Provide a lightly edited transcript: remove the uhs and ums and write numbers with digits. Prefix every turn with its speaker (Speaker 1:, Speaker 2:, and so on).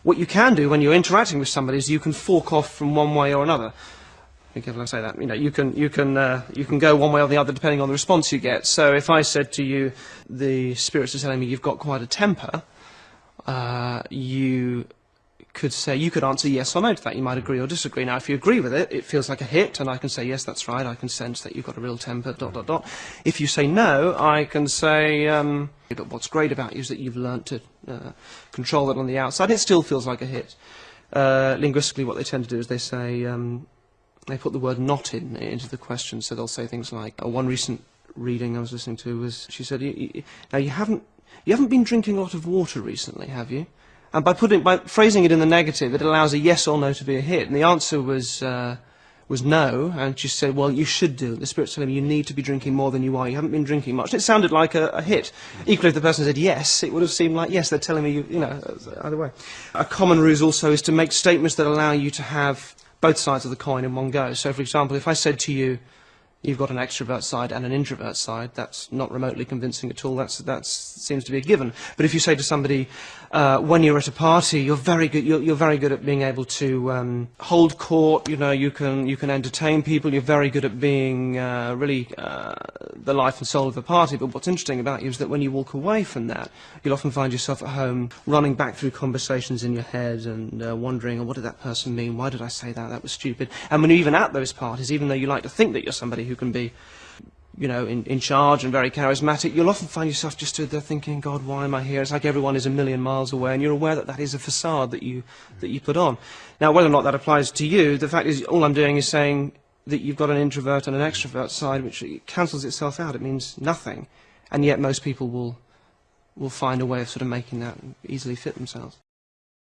Speaker 1: What you can do when you're interacting with somebody is you can fork off from one way or another. Be careful I say that. You know, you can go one way or the other depending on the response you get. So if I said to you, the spirits are telling me you've got quite a temper, you could answer yes or no to that. You might agree or disagree. Now, if you agree with it, it feels like a hit, and I can say, yes, that's right, I can sense that you've got a real temper, ... If you say no, I can say, but what's great about you is that you've learnt to control it on the outside. It still feels like a hit. Linguistically, what they tend to do is they say, they put the word not into the question, so they'll say things like, one recent reading I was listening to was, she said, now you haven't been drinking a lot of water recently, have you? And by phrasing it in the negative, it allows a yes or no to be a hit. And the answer was no, and she said, well, you should do. The spirit's telling me you need to be drinking more than you are. You haven't been drinking much. And it sounded like a hit. Equally, if the person said yes, it would have seemed like, yes, they're telling me, you know, either way. A common ruse also is to make statements that allow you to have both sides of the coin in one go. So, for example, if I said to you, you've got an extrovert side and an introvert side, that's not remotely convincing at all. That seems to be a given. But if you say to somebody, when you're at a party, you're very good at being able to hold court. You know, you can entertain people. You're very good at being really the life and soul of the party. But what's interesting about you is that when you walk away from that, you'll often find yourself at home running back through conversations in your head and wondering, oh, what did that person mean? Why did I say that? That was stupid. And when you're even at those parties, even though you like to think that you're somebody who can be, you know, in charge and very charismatic, you'll often find yourself just stood there thinking, God, why am I here? It's like everyone is a million miles away, and you're aware that that is a facade that you put on. Now, whether or not that applies to you, the fact is, all I'm doing is saying that you've got an introvert and an extrovert side, which cancels itself out. It means nothing, and yet most people will find a way of sort of making that easily fit themselves.